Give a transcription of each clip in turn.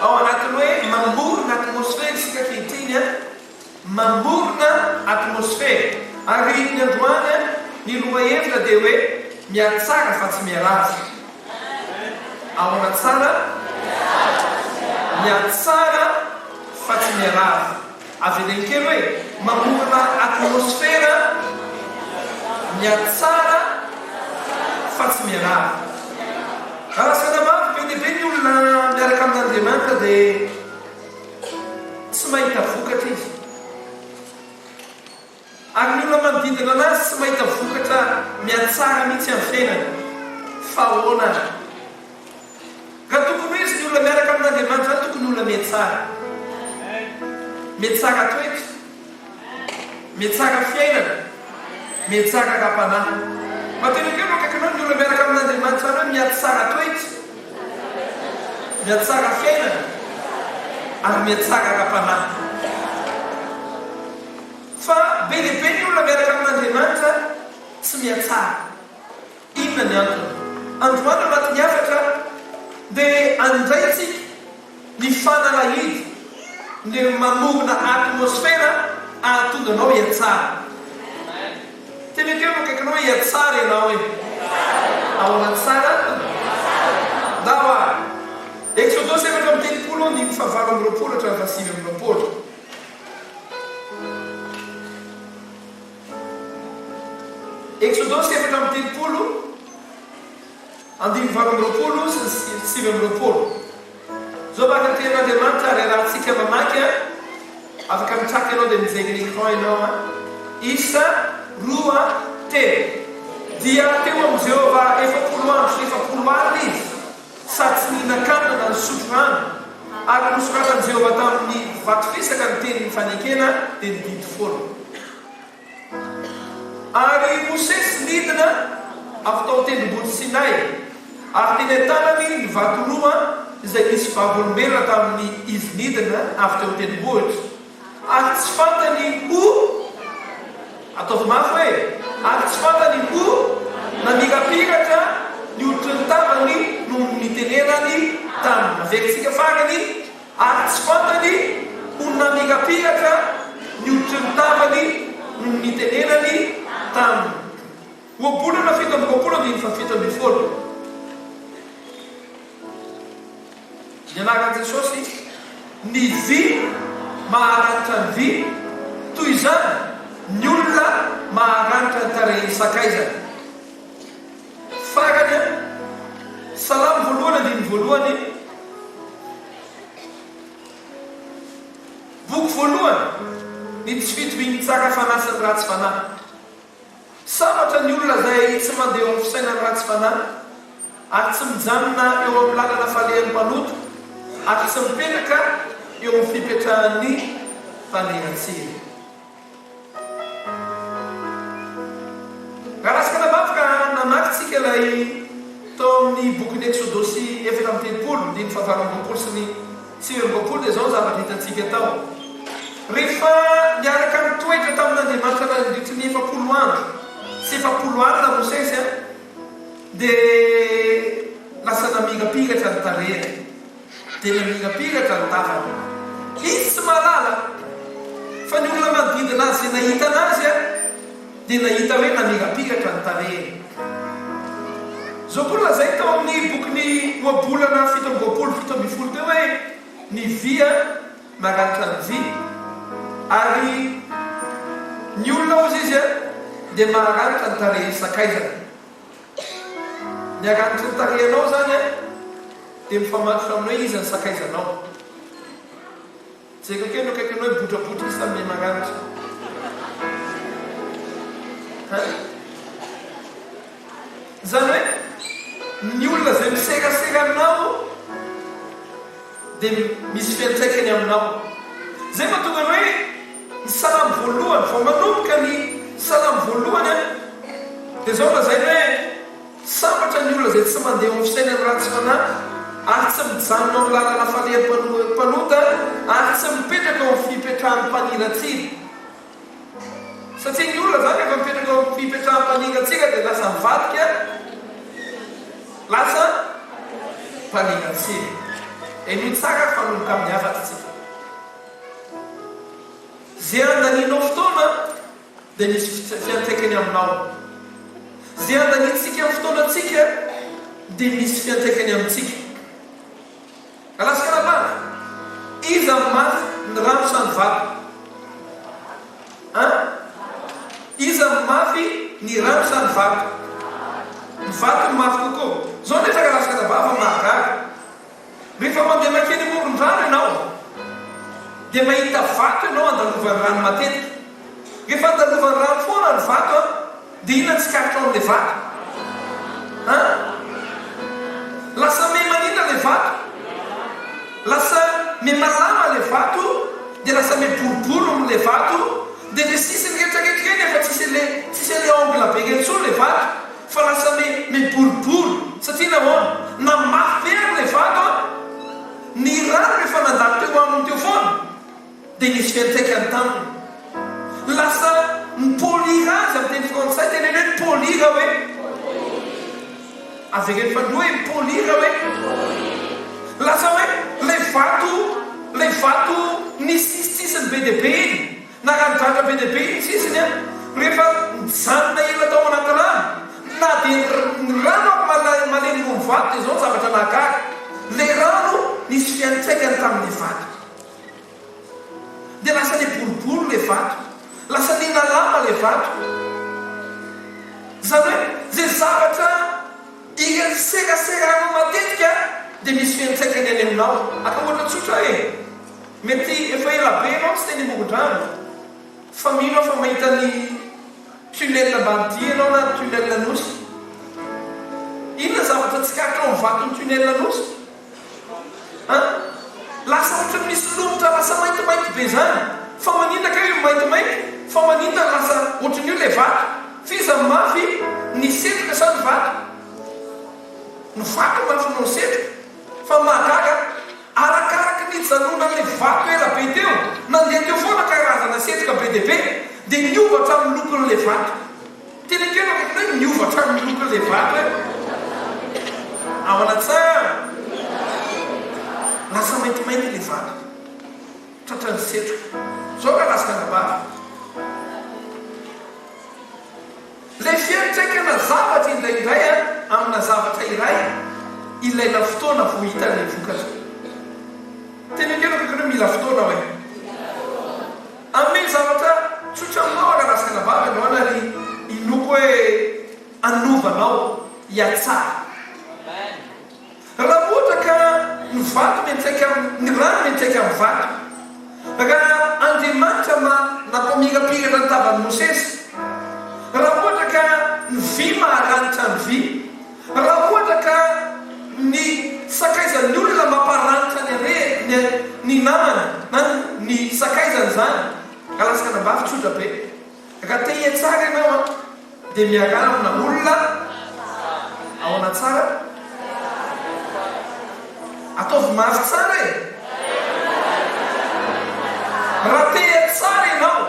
ao anatiny hoe mamorona atmosfera isika kehitriny a mamorona atmosfera ary ny androany a ny loha hevitra dia hoe miatsara fa tsy miaraza ahoana tsara miatsara fa tsy miaraza avy eny kely hoe mamorona atmosfera miatsara fa tsy miaraza raha sanamavy be dehibe ny olona miaraka amin'Andriamanitra dia tsy mahita vokatra izy ary ny olona manodidina anazy tsy mahita vokatra miatsara mihitsy amin'ny fiainana fa ahoana raha tokony hoe izy ny olona miaraka amin'Andriamanitra ny tokony olona miatsara toetra miatsara fiainana miatsara ra-panahy matenikeo no akaikinao ny olona miaraka amin'Andriamanitra hoe miatsara toetra miatsara fiainana ary miatsara ra-panahy fa be lehibe ny olona miaraka amin'Andriamanitra tsy miatsara inona ny antony androany anatin'ny afatra dia andraitsika ny fanalahidy ny mamorona atmosfera ahatonganao hiatsara tenekeo no akaikinao hoe hiatsara ianao e ahoana tsara dawa Exodus 7:30 ny fahavalo amby roapolo hatramin'ny fahasivy amby roapolo Exodus 7:30 andimy valo amby roapolo sy sivy amby roapolo zao makaten'Andriamanitra ary rahantsika mamaky afaka mitraky ianao dia mijery l'écran ianao isa 2:3 dia teo amin'ny Jehovah 700 andro izy sady tsy nihinakanana ny sotro rano ary nosoratan'i Jehovah tamin'ny vato fisaka ny tenin'ny fanekena dia nididy folo ary Mosesy nidina avy tao tendrombohitra Sinay ary teny an-tanany ny vato roa izay misy vavolombelona tamin'ny izy nidina avy teo tendrombohitra ary tsy fantany ho ataovy mafy hoe ary tsy fantany ho namirapiratra ny hoditry ny tavany no nitenenany taminy naverytsika farany ary tsy fantany ho namirapiratra ny hoditry ny tavany no nitenenany taminy oabolana 7:20 ny fafito amby folo ny anaran'i Jesosy ny vy maharanitra ny vy toy izany ny olona maharanitra ny tarehiny sakaizany farany salamo voalohany andiny voalohany boky voalohany ny tsy fitoviany tsara fanasany ratsy fanahy samatra ny olona zay tsy mandeha eo amin'ny fisainany ratsy fanahy ary tsy mijanona eo amin'ny lalana falehan'ny mpanoto ary tsy mipetraka eo amin'ny fipetrahan'ny mpaneran-tsiny raha rasika nabavaka namakytsika ilay tao amin'ny bokyny Exodosy 7:30 ny fahavalo amby roapolo sy ny sivy amby roapolo dia zao zavatra hitantsika tao rehefa niaraka mitoetra tamin'Andriamanitra nandritry ny 7 andro sy 7 alina Mosesy dia lasa namirapiratra ny tarehany dia namirapiratra ny tavany izy tsy mahalala fa ny olona manodidina azy zay nahita anazy dia nahita hoe namirapiratra ny tarehany zao koa lazay tao amin'ny bokyny oabolana 7:20 teo hoe ny vy maranitra ny vy ary ny olona ozy izy dia maharanitra ny tarehiny sakaizana ny aranitra ny tarehinao zany dia mifamatotra aminao hoe izy ny sakaizanao zay kakeo no kaikanao hoe botrabotra izy tamin'ny maranitra zany hoe ny olona zay miserasera aminao dia misy fiantraikany aminao zay mahatonga hoe ny salamo voalohany vao manomboka ny salamo voalohany dia zao lazay hoe sambatra ny olona zay tsy mandeha amin'ny fisainany ratsy fanahy ary tsy mijanona amin'ny lalana falehan'mpanota ary tsy mipetraka eo amin'ny fipetrahan'ny mpaniratsika satria ny olona zany efa mipetraka eo amin'ny fipetrahan'ny mpaniratsika dia lasa mivadika lasa mpaniratsika eno tsara fanomboka amin'ny afatsika zay andaninao fotoana dia misy fiantraikany aminao zay andanintsika amin'ny fotoanatsika dia misy fiantraikany amintsika alasikaraha iza mafy ny rano sany vato iza mafy ny rano sany vato ny vato ny mafy kokoa zao nefa kalasikaraha fa mahagaga rehefa mandeha makeny moron-drano ianao dia mahita vato ianao andalovan'ny rano matetika rehefa andalovan'ny rano foana ny vato dia ina tsy karitra amin'ilay vato lasa me manina ilay vato lasa me malama ilay vato dia lasa me boroboro amin'ilay vato dia le sisiny rehetrarehetra reny efa tsisy le angle be retsony ilay vato fa lasa me boroboro satria nahoana na mafy be amin'ilay vato ny rano rehefa nandalo teo aminy teo foana dia nisy fiantraikany taminy lasa mipolira azy amin'ny teny frantsay teny hoe mipolira hoe avereny fandroa hoe mipolira hoe lasa hoe lay vato ny sisitsisiny be dia be iny na ranodratra be dia be iny sisiny rehefa mijanona ela tao anaty rano na dia ny rano malemy ro vato dia zao zavatra nahagaga lay rano nisy fiantraikany tamin'ilay vato dia lasa le boroboro le vato lasa le nalama le vato zany hoe zay zavatra iseraserahanao matetika dia misy fiantraikany any aminao aka ohatra tsotra hoe mety efa ela be anao tsy teny moron-drano fa mino fa mahita ny tunnel bandy anao na tunnel nosy inona zavatra tsy karitra ao mivato ny tunnel nosy lasa ohatra misy lomotra lasa maintimainty be zany fa maninona ka io maintimainty fa maninona lasa ohatran'io le vato fiza mafy ny setroka sa ny vato ny vato mafy no setroka fa mahagaga arakaraka ny janona le vato ela be teo nandeha teo foana karazana setroka be dia be dia niovatra amin'ny lokon'le vato tena kelo hoe niovatra amin'ny lokon'le vato hoe ao anatsara lasa maintimainty le vato tratra ny setroka zao ka lasaka nabava lay fiantraikana zavatra indraindray amina zavatra iray ilaina fotoana vo hita le vokatra tena kelaka hoe mila fotoana hoe amin'ny zavatra tsotra aminao ka lasaka nabava anao anary inoko hoe anovanao iatsara raha ohatra ka ny vato miantraika ny rano miantraika amin'ny vato raha Andriamanitra natao mirapirana ny tavan'ny Mosesy raha ohatra ka ny vy maharanitra ny vy raha ohatra ka ny sakaizan'ny olona mamparanitra ny namana na ny sakaizany zany ka lasaka nabavy tsotra be raha te hiatsara ianao dia miarana amina olona ao anatsara ataovy mafy tsara e raha te tsara ianao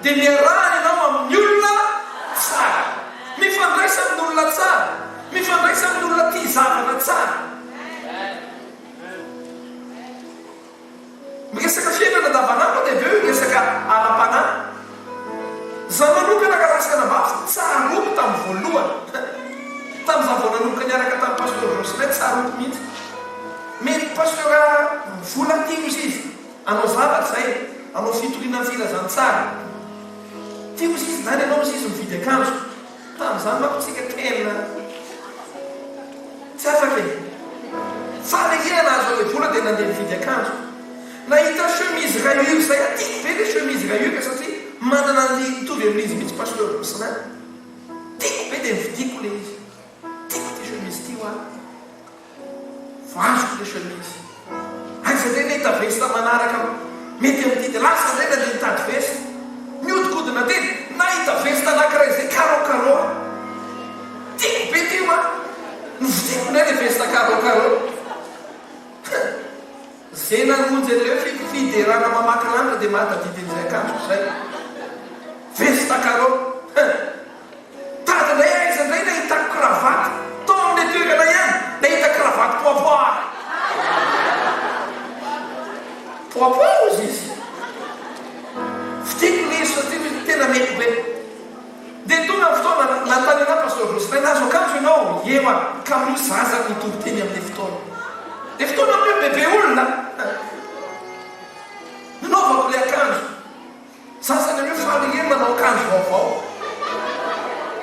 dia miarahana ianao amin'ny olona tsara mifandraisa amin'ny olona tsara mifandraisa amin'ny olona tia zavana tsara miresaka fiainana davanandro dia aveo miresaka ara-panahy za manokana ka lasaka nabavy tsaroko tamin'ny voalohany tamin'izao vao nanomboka niaraka tamin'ny pasteur Rosinay tsaroko mihitsy mety pasteur vola tios izy anao zavatra zay anao fitoriana ny filazany tsara tios izy zany anao izy mividy akanjo tamin'izany makotsika tena tsy afaka e faregena azo le vola dia nandeha mividy akanjo nahita chemise rayure zay atiako be le chemise rayure satria manana ny mitovy amin'izy mihitsy pasteur Rosinay tiako be dia mividiko le izy tiako ty chemise ty ho ahy vazoko le chemise aiza ndray nahita vesta manaraka mety amin'ity dia lasa ndray nandeha nitady vesta miodikodina teny nahita vesta anankiray zay carreau tiako be ty ho ahy novidiko ndray le vesta carreau zay namonjy an'ireo fiderana mamaky lanitra dia mahatadidin'izay akanjo zay vesta carreau tady ndray aiza ndray nahitako cravaty tao amin'ny toerana ihany nahita cravaty poivoire eo ka amin'io zaza mitovy teny amin'ilay fotoana. Dia fotoana amin'io bebe olona nanaovako ilay akanjo. Sasany amin'io faly eny manao akanjo vaovao.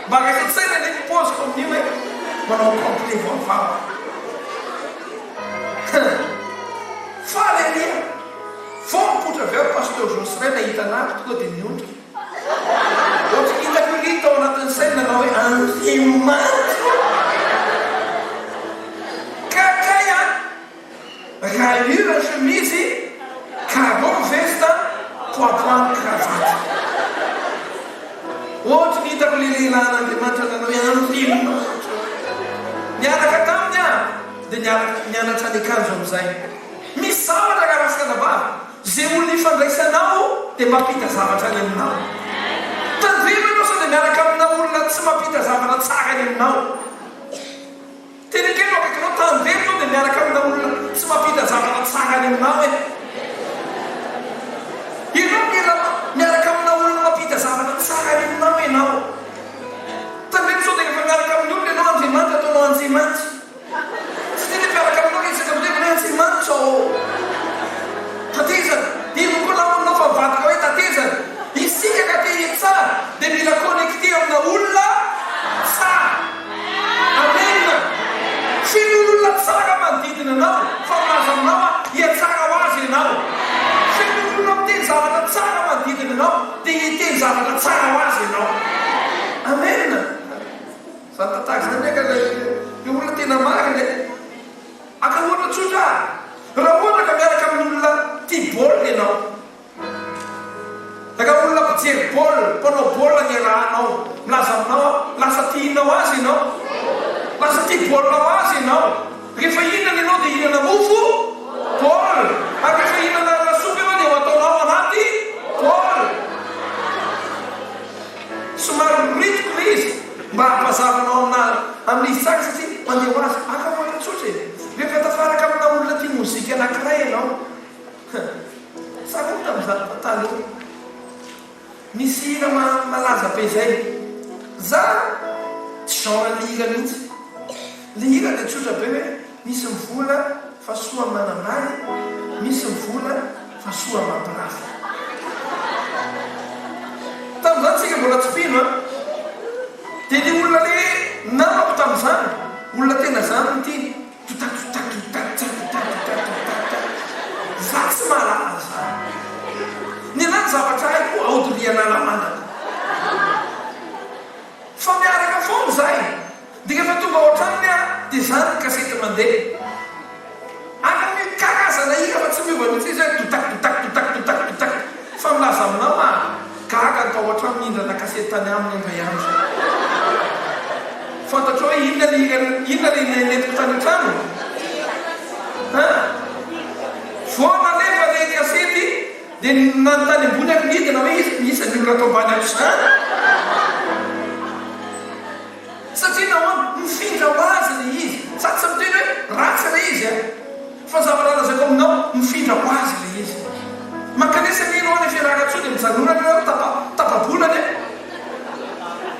Mba rehefa tsaina ilay poziko amin'io hoe manao complet vaovao. Faly alia fo mipotra avy ao pasteur Jocelyn nahita anazy tonga dia miondrika. Ohatra hitako ilay tao anatin'ny saina nanao hoe andriamanitra. Kakay raha ura chemise cargon veste poipoint cravate. Ohatra hitako ilay lehilahy n'Andriamanitra nanao hoe andriamanitra. Niaraka taminy dia nianatra ny akanjo amin'izay. Misy zavatra karasikana zay olona ifandraisanao dia mampita zavatra any aminao. Tandrema ianao sao dia miaraka amina olona tsy mampita zavatra tsara any aminao. Tena kely akaikinao tandrema ianao dia miaraka amina olona tsy mampita zavatra tsara any aminao e. Ianao miaraka amina olona mampita zavatra tsara any aminao ianao. Tandrema sao dia rehefa miaraka amin'ny olona ianao Andriamanitra ataonao Andriamanitra. Tsy tena miaraka aminao resaka amin'ilay hoe Andriamanitra tatezana. Ino koa namonao fa mivadika hoe tatezana. Isika ka te tsara dia mila connecté amina olona tsara. Amen. Feno olona tsara manodidina anao fa milaza aminao hiatsara ho azy ianao. Feno olona miteny zavatra tsara manodidina anao dia hiteny zavatra tsara ho azy ianao. Amen. Zany tataka zany ndraika ilay olona tena marina aka ohatra tsotra. Raha ohatra ka miaraka amin'ny olona tia baolina ianao, daga olona mpijery baolina, mpanao baolina ny rahanao, milaza aminao lasa tianao azy ianao, lasa tia baolina ho azy ianao. Rehefa hihinana ianao dia hihinana mofo baolina, ary rehefa hihinana lasopy ianao dia ho ataonao anaty baolina. Somary miritiko ilay izy mba hampazavanao amin'izy tsaka satria mandeha ho azy aka ohatra tsotra e. Rehefa tafaraka amina olona tia mozika anankiray ianao, sarota amin'izany tantany io. Misy hira malaza be izay. Za tsy genre lihira mihitsy. Lihira dia tsotra be hoe misy mivola fa soa manamary, misy mivola fa soa mampirafy. Tamin'izany tsika mbola tsy fino dia ny olona le namako tamin'izany, olona tena zany ny tia za tsy mahalala zany. Ny anaty zavatra haiko aodiliana lamanako. Fa miaraka foana zahay. Dia rehefa tonga ao an-tranony dia zany kasety mandeha. Aka karazana hira fa tsy miova mihitsy izy hoe totak. Fa milaza aminao gaga atao ohatrany mihindrana kasety tany aminy indray andro. Fantatro hoe inona le nenetiko tany an-trano? Vao nalefa le kasety dia nanontany ambony ako midina hoe misy ny olona atao ambany ako izany. Satria nahoana mifindra ho azy le izy. Sady tsy miteny hoe ratsy le izy fa zavatra lazako aminao mifindra ho azy le izy. Makanesa mihinao any fianarantsoa dia mijanonana ianao tapabolana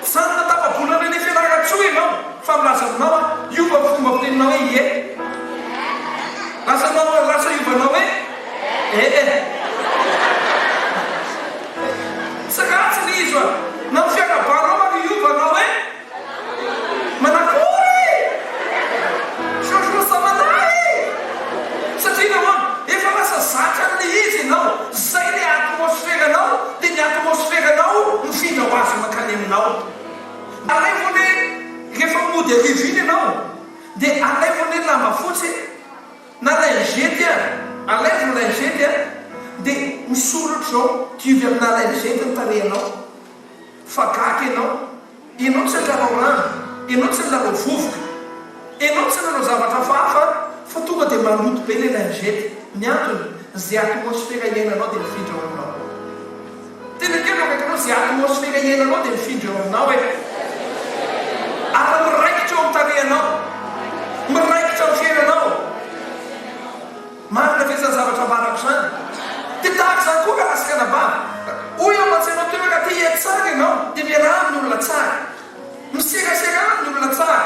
sanona tapabolana ny fianarantsoa ianao fa milaza aminao iova fomba fiteninao hoe ie. Lasa iovanao hoe tsy ratsy le izy na ny fiakabanao ary iovanao hoe manakory soso samanay. Satria nahoana efa lasa zatra an'le izy ianao. Zay le atmosferanao dia ny atmosferanao mifindra ho azy mankany aminao. Alevone rehefa mody ariviny ianao dia alevone lamba fotsy na lingety alevy lingety dia misoratra zao diovy amina lingety ny tarehanao. Fa gaky ianao tsy lalao rano, ianao tsy lalao vovoka, ianao tsy lalao zavatra fahafa fa tonga dia maloto be le lingety. Ny antony zay atmosfera iainanao dia mifindra ao aminao. Tena kely akaikinao zay atmosfera iainanao dia mifindra ao aminao hoe ary miraikitra ao amin'ny tarehanao, miraikitra amin'ny fiainanao. Marina fiasana zavatra barako zany. Dia tahaka zany koa karasikana hoy ao an-tsainao toeraka te hiatsara ianao dia miarahana amin'ny olona tsara, miserasera amin'ny olona tsara.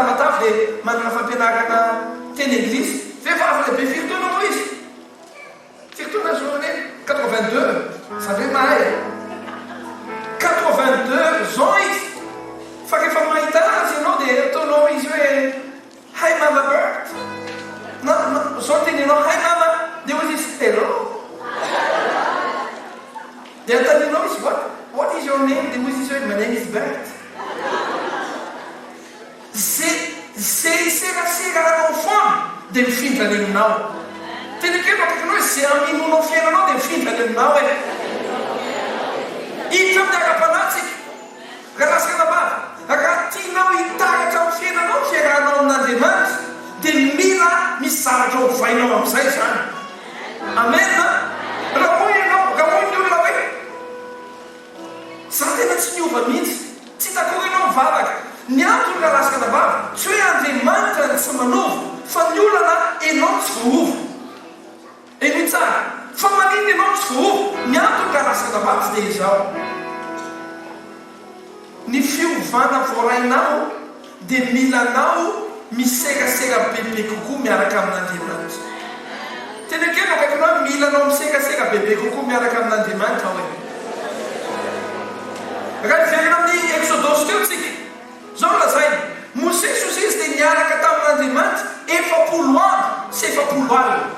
tamatavy dia manana fampianarana teny eglizy vehivavy lehibe firy-taona moa izy firy-taona journée 82 zavy mahay 82 ans izy fa rehefa mahita azy ianao dia ataonao izy hoe hi mama Bert zao teny ianao hi mama dia hozy izy hello dia ataninao izy what is your name dia hozy izy hoe my name is Bert zay seraseraranao foana dia mifindra any aminao teny keno akakinao hoe zay aminonao fiainanao dia mifindra any aminao e itra amin'ny ara-panatsika raha lasaka bava raha tianao hitaratra amin'ny fiainanao fiarahanao amin'Andriamanitra dia mila misy zavatra ho vainao amin'izay zany amen raha hoy ianao raha hoy ny olona hoe za tena tsy niova mihitsy tsy takory ianao mivavaka ny antony raha lasaka bava tsy hoe Andriamanitra ny tsy manova fa ny olana ianao tsy voova eny tsara fa maniny ianao tsy voova ny antony raha lasaka bava dia izao ny fiovana voarainao dia milanao miserasera bebe kokoa miaraka amin'Andriamanitra tena keno akakinao milanao miserasera bebe kokoa miaraka amin'Andriamanitra hoe raha iverina amin'ny Exodosy teo tsika zao lazainy Mosesy izy dia niaraka tamin'Andriamanitra 40 andro sy 40 alina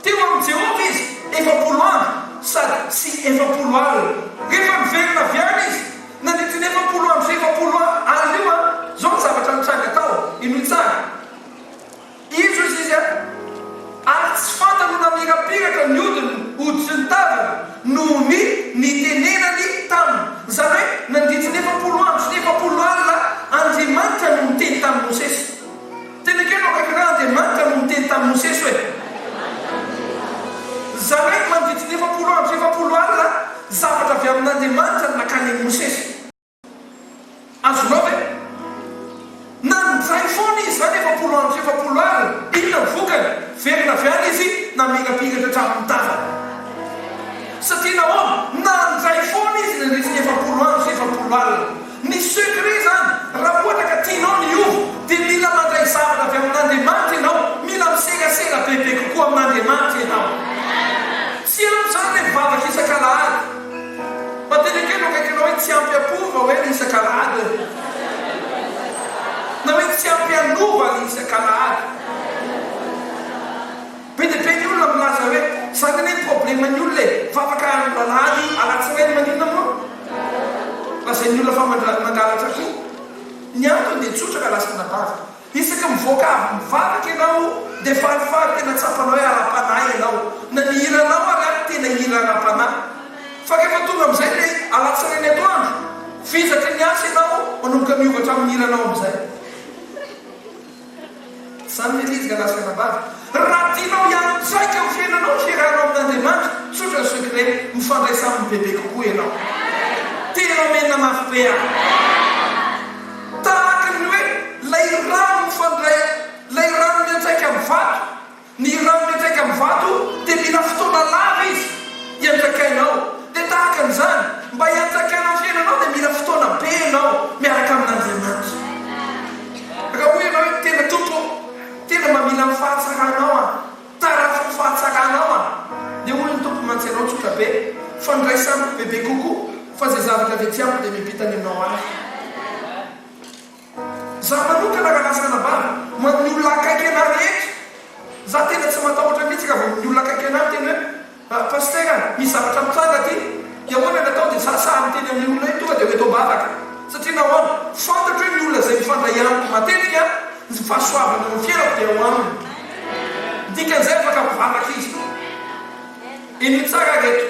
teo amin'ny Jehova izy 40 andro sady sy 40 alina rehefa miverina viana izy nandritiny 40 andro sy 40 alina io zao ny zavatra mitranga tao ino tsara izy izy ary tsy fantany namirapiraka ny hoditsy ny tavana noho ny tenenany taminy zany hoe nandritiny 40 andro sy 40 alina Andriamanitra no miteny tamin'ny Mosesy tena keno akakiraha Andriamanitra no miteny tamin'ny Mosesy hoe zany hoe mandritiny 40 andro sy 40 alina zavatra avy amin'Andriamanitra no nakany amin'ny Mosesy azonao ve nanjay foana izy zany 40 andro sy 40 alina inona ny vokany verina viana izy namirapiratra hatramin'ny tavana satria nahoana nanjay foana izy nandritiny 40 andro sy 40 alina ny secret zany raha ohatra ka tianao ny ovo dia mila mandray zavatra avy amin'Andriamanitra ianao mila miserasera bebe kokoa amin'Andriamanitra ianao tsy ampy zany le mivavaka isan-kalahady fa tena keno akaikinao hoe tsy ampy apova hoe ny isan-kalahady na hoe tsy ampy anova ny isan-kalahady be dia be ny olona milaza hoe zany ny problema ny olona vavaka lalahady alatsinainy maninona moa lazay ny olona fa mangalatra koa ny antony dia tsotra ka lasaka nabava isaka mivoaka avy mivavaka ianao dia falifaly tena tsapanao hoe ara-panahy ianao na nihiranao araky tena hira ara-panahy fa rehefa tonga amin'izay le alatsinainy atoandro fizaka ny asa ianao manomboka miovatra amin'ny hiranao amin'izay zany melizika lasaka nabava raha tianao ianotraika ny fiainanao fiarahanao amin'Andriamanitra tsotra ny secret mifandraisamin'ny bebe kokoa ianao tena menina mafy be tahaka ny hoe lay rano mifandray lay rano miantraika amin'ny vato ny rano miantraika amin'ny vato dia mila fotoana lava izy iantrakainao dia tahaka an'izany mba iantrakainao fiainanao dia mila fotoana be ianao miaraka amin'Andriamanitra raha hoy ianao hoe tena tompo tena mamila mifahatsaranao tarafo mifahatsaranao dia hoy ny tompo mantsainao tsotra be fandraisanao bebe kokoa fa zay zavatra dia tsy ampy dia mipitany aminao azy za manokana raha lasaka nabava ny olona akaiky ana rehetra za tena tsy matahotra mihitsy raha vao ny olona akaiky ana tena hoe paster misy zavatra mitranga ty dia hoana natao dia sasahany teny amin'ny olona io tonga dia hoe tao-bavaka satria nahoana fantatra hoe ny olona zay mifandray amiko matetika ny fahasoavana ny fiainako dia ho aminy dikan'izay afaka mivavaka izy iny tsara reto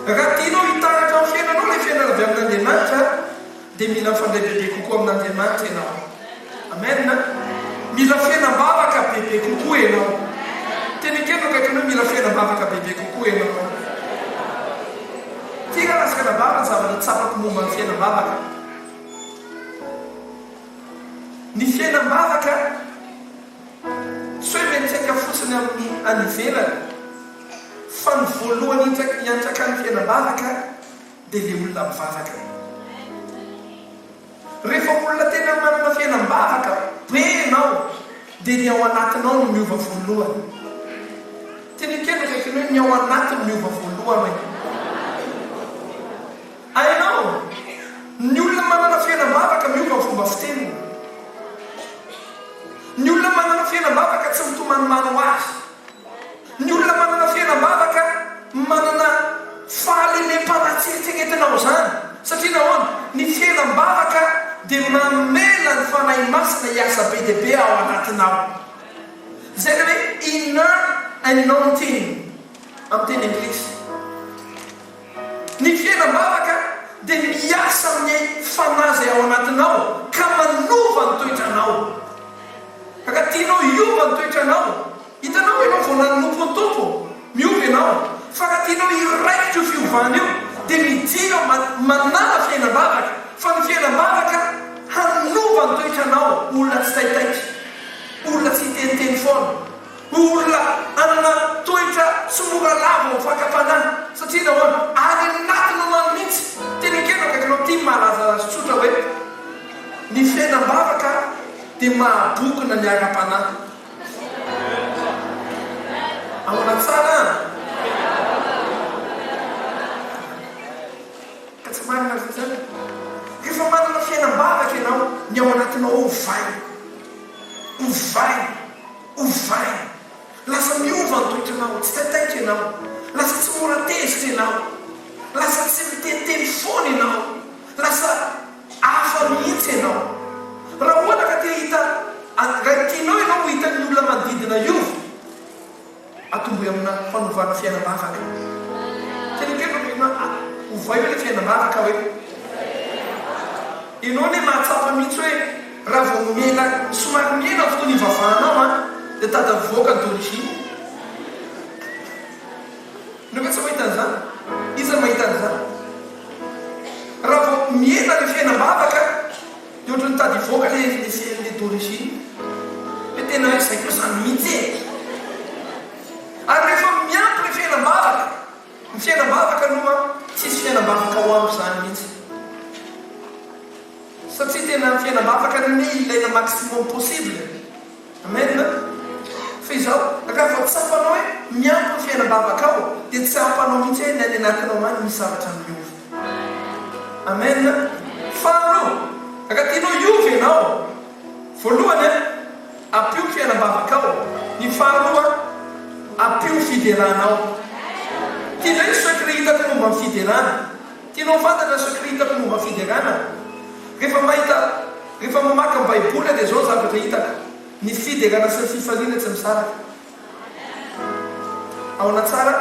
raha tianao hitaratra amin'ny fiainanao ilay fiainana avy amin'Andriamanitra dia mila mifandray bebe kokoa amin'Andriamanitra ianao amen mila fiainam-bavaka bebe kokoa ianao teny keno akaikinao mila fiainam-bavaka bebe kokoa ianao tia raha lasaka nabava ny zavatra tsapako momba ny fiainam-bavaka ny fiainam-bavaka tsy hoe miantraika fotsiny amin'ny any ivelany fa ny voalohany hiantraka ny fiainam-bavaka dia le olona mivavaka rehefa olona tena manana fiainam-bavaka be anao dia ny ao anatinao no miova voalohany. Tenekeno rehefa hoe ny ao anatiny miova voalohany hoe ainao ny olona manana fiainam-bavaka miova fomba fiteniny. Ny olona manana fiainam-bavaka tsy mitomanomano azy. Ny olona manana fiainam-bavaka manana fahalemem-panatsiritsiketinao zany satria nahoana ny fiainam-bavaka dia mamela ny fanahy masina hiasa be dia be ao anatinao. Zay le hoe inner anointing amin'ny teny anglisy. Ny fiainam-bavaka dia miasa amin'ny fanahy ao anatinao ka manova ny toetranao. Ka tianao iova ny toetranao, hitanao ianao vao nanompo ny tompo miova ianao, fa ka tianao iraikitra io fiovana io dia midia manana fiainam-bavaka. Fa ny fiainam-bavaka hanova ny toetranao. Olona tsy taitaitra, olona tsy hiteniteny foana, olona anana toetra somora lava mifakapanahy satria nahoana any anatinao mano mihitsy. Tenekeno akakinao tia malaza tsotra hoe ny fiainam-bavaka dia mahabokona ny ara-panahy. Ahoana tsara ka tsy manana zany. Rehefa manana fiainam-bavaka ianao, ny ao anatinao ovay, lasa miova ny toetranao, tsy taitaitra ianao, lasa tsy mora tezitra ianao, lasa tsy miteniteny foana ianao, lasa hafa mihitsy ianao. Raha ohatra ka tia hita raha tianao ianao hita ny olona manodidina io, atomboy amina fanovana fiainam-bavaka. Tenekeno ovay hoe le fiainam-bavaka hoe ianao ne mahatsapa mihitsy hoe raha vao miena somary miena fotoana ivavahanao dia tadavoaka ny d'origine. Nao hoe tsy mahita an'izany? Iza mahita an'izany? Raha vao miena le fiainam-bavaka dia ohatra ny tady voaka le d'origine hoe tena hoe izay koa zany mihitsy e. Ary rehefa miampy le fiainam-bavaka, ny fiainam-bavaka aloha tsisy fiainam-bavaka ho ampy zany mihitsy satria tena ny fiainam-bavaka ny ilaina maximum possible. Amen. Fa izao raha vao tsapanao hoe miampy ny fiainam-bavaka ao dia tsy ampanao mihitsy hoe ny any anatinao many misy zavatra miova. Amen. Faharoa, raha tianao hiova ianao, voalohany ampio fiainam-bavaka ao. Ny faharoa, ampio fideranao. Tianao hoe secret hitako momba ny fiderana? Tianao fantatra secret hitako momba ny fiderana? Rehefa mamaky ny baiboly dia zao zavatra hitaka: ny fiderana sy ny fifaliana tsy misaraka. Ahoana tsara?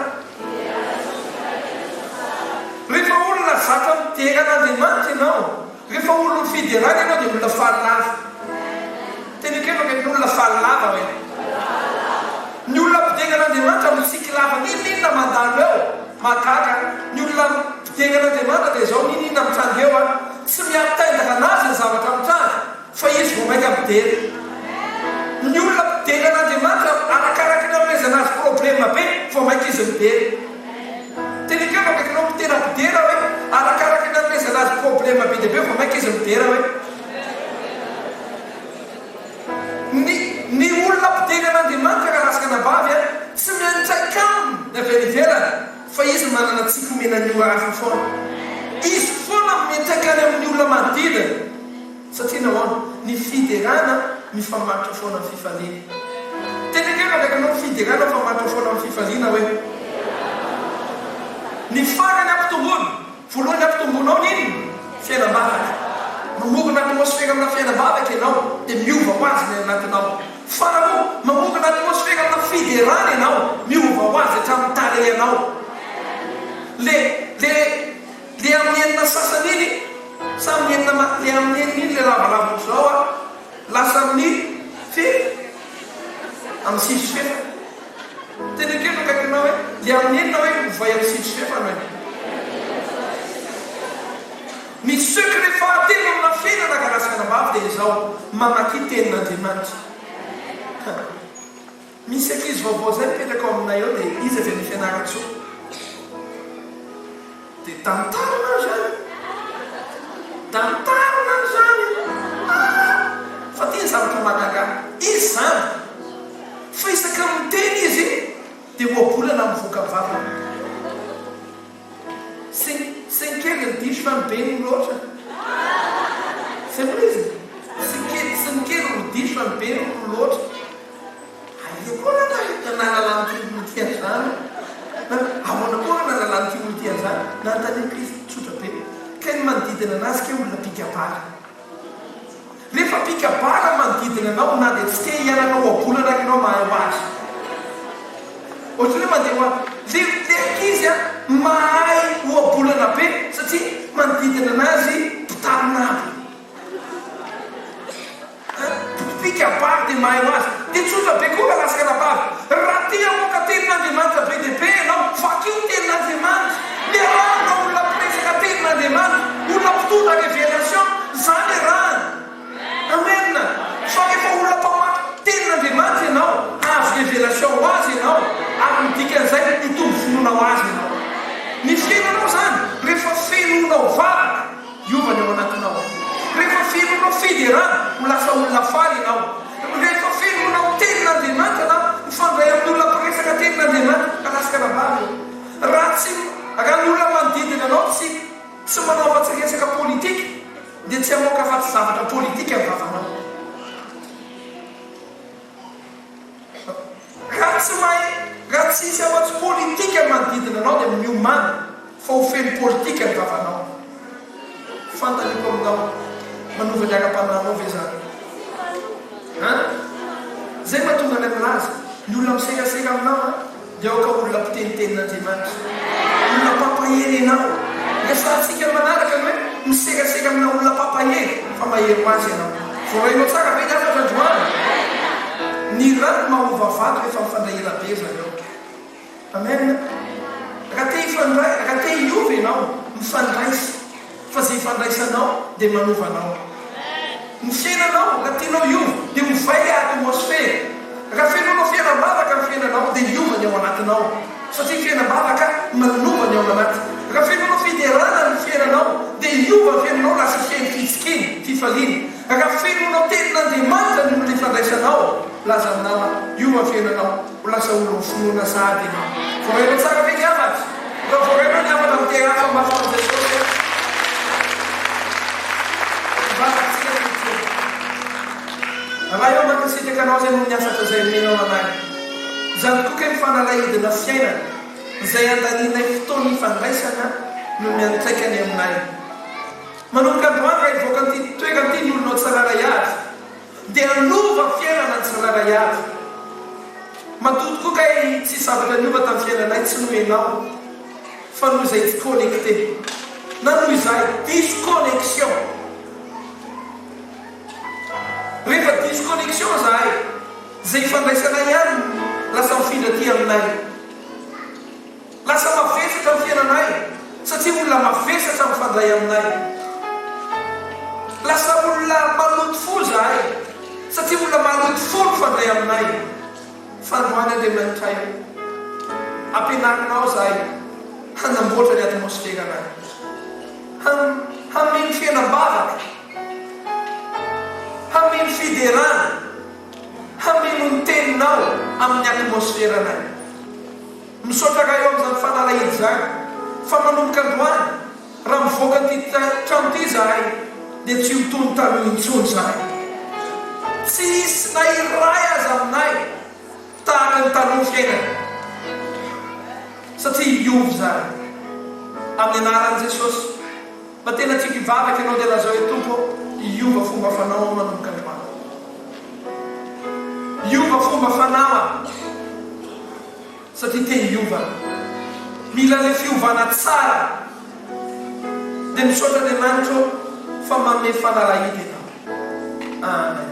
Rehefa olona zaka miteran'Andriamanitra ianao, rehefa olona fiderana ianao dia olona fahalava. Tenekeno hoe olona fahalava hoe ny olona mpidengan'Andriamanitra mitsika lava ninina mandalo eo makaka. Ny olona mpidengan'Andriamanitra dia zao ninina mitrango eo tsy miapitaindaka anazy ny zavatra mitrango fa izy vao maika midera. Ny olona mpidengan'Andriamanitra arakaraka ny amezana azy problema be vao maika izy midera. Tenekeno akakinao mpidera hoe arakaraka ny amezana azy problema be dia be vao maika izy midera hoe ny olona mpidengan'Andriamanitra raha rasika nabavy tsy miantraika aminy avelivelana fa izy manana tsika menan'io hafa foana. Izy foana miantraikany amin'ny olona manodidina satria nahoana ny fiderana mifamaritra foana amin'ny fifaliana. Tenekeno akakinao fiderana mifamaritra foana amin'ny fifaliana hoe ny farany ampitombono, voalohany ampitombono ao niny fiainam-bavaka. Mamokona atmosfera amina fiainam-bavaka ianao dia miova ho azy ny anatinao. Faharoa, mamokona atmosfera amina fiderana ianao, miova ho azy hatramin'ny tare ianao. Le amin'ny enina sasany iny, samy enina le amin'ny enina iny le lavalava zao lasa amin'ny amin'ny sisy fefa. Tenekeno akakinao hoe le amin'ny enina hoe ovay amin'ny sisy fefa hoe ny secret fahatelo amina fiainana ka rasika nabavy dia izao: mamaky tenin'Andriamanitra. Misy ankizy vaovao zay mipetraka ao aminay eo dia izy avy amin'ny fianaratsoa dia tantarana zany zany fa isaka miteny izy dia oabolana mivoaka vavana sy nkely ny diso fa mibeny loatra sy moa izy sy nikely ro diso fa mibeny ro loatra aia koa nanalan'tyolontian'izany ahoana koa nanalan'tyolontian'izany nantany Kristy tsotra be ka ny manodidina anazy ke olona pikabara rehefa pikabara manodidina anao na dia tsy te hiananao oabolana ianao mahay ho azy ohatrany hoe mandeha ho azy le izy a mahay oabolana be satria manodidina anazy mpitarina aby pikabara dia mahay ho azy dia tsotra be koa lasaka nabavy raha tia moka tenin'Andriamanitra be dia be ianao vakio tenin'Andriamanitra le rahana olona mpiresaka tenin'Andriamanitra olona mpitondra révélation zany rahana amen fa rehefa olona mpamaky tenin'Andriamanitra ianao azo révélation ho azy ianao ary midikan'izay mitombo finoana ho azy ianao ny fiainanao zany rehefa fenonao vavaka iovany ao anatinao rehefa fenonao fiderana ho lasa olona faly ianao rehefa fenonao tenin'Andriamanitra na mifandray amin'olona mpiresaka tenin'Andriamanitra ka lasaka nabavy raha ny olona manodidina anao tsy manao afa-tsy resaka politika dia tsy hamoaka afa-tsy zavatra politika ny vavanao raha tsy isy afa-tsy politika manodidina anao dia miomana fa ho feno politika ny vavanao fantaniko aminao manova ny aram-pananao ve zany zay mahatonga ny aminazy ny olona misegasega aminao dia aoka olona mpitenitenin'Andriamanitra olona pampahery ianao rehefatsika manaraka hoe misegasega amina olona pampahery fa mahery ho azy ianao voarainao tsara be ny afatra androany ny rano mahova vato rehefa mifandray ela be zareo amen raha te hiova ianao mifandraisa fa zay ifandraisanao dia manovanao ny fiainanao raha tianao iova dia mivay le atmosfera raha fiainanao fiainam-bavaka ny fiainanao dia iovany ao anatinao satria fiainam-bavaka manovany ao anaty raha fiainanao fiderana ny fiainanao dia iova ny fiainanao lasa fiaino fitsikiny fifaliana raha fiainanao tenin'Andriamanitra ny olona ifandraisanao laza aminao iova ny fiainanao ho lasa olo ny finoana sady ianao voarainao tsara be ny afatra raha voarainao ny afatra miterafa mafana Jesosy raha eo mankasitraka anao zay no ny afatra zay menao anay zany toka ny fanalahidina fiainana izay andaninay fotoana ifandraisana no miantraikany aminay manomboka androany raha ivoaka nty toerany ty ny olonao tsararay azy dia anova fiainana ny tsararay azy matoto koa kay tsy zavatra niova tamin'ny fiainanay tsy noho ianao fa noho izay tsy connecté na noho izay disconnexion rehefa disconnexion zahay zay ifandraisanay ihany lasa mifindra ty aminay lasa mavesatra amin'ny fiainanay satria olona mavesatra mifandray aminay lasa olona maloto fo zahay satria olona maloto fo mifandray aminay fandroany Andriamanitra io ampianarinao zahay hanamboatra ny atmosfera anay hameno fiainam-bavaka hameno fiderana hameno ny teninao amin'ny atmosferanay misaotra raha eo amin'izany fanalahidy zany fa manomboka androany raha mivoaka ty trano ty zahay dia tsy hotony taloha intsony zahay tsy isy na iray azy aminay tahaka ny taloha fiainana satria iovy zahay amin'ny anaran'i Jesosy mba tena tsy hivavaka ianao dia lazao hoe tompo iova fomba fanao manomboka androany iova fomba fanao satria te hiova mila le fiovana tsara dia misaotra Andriamanitra fa manome fanalahidy ianao amen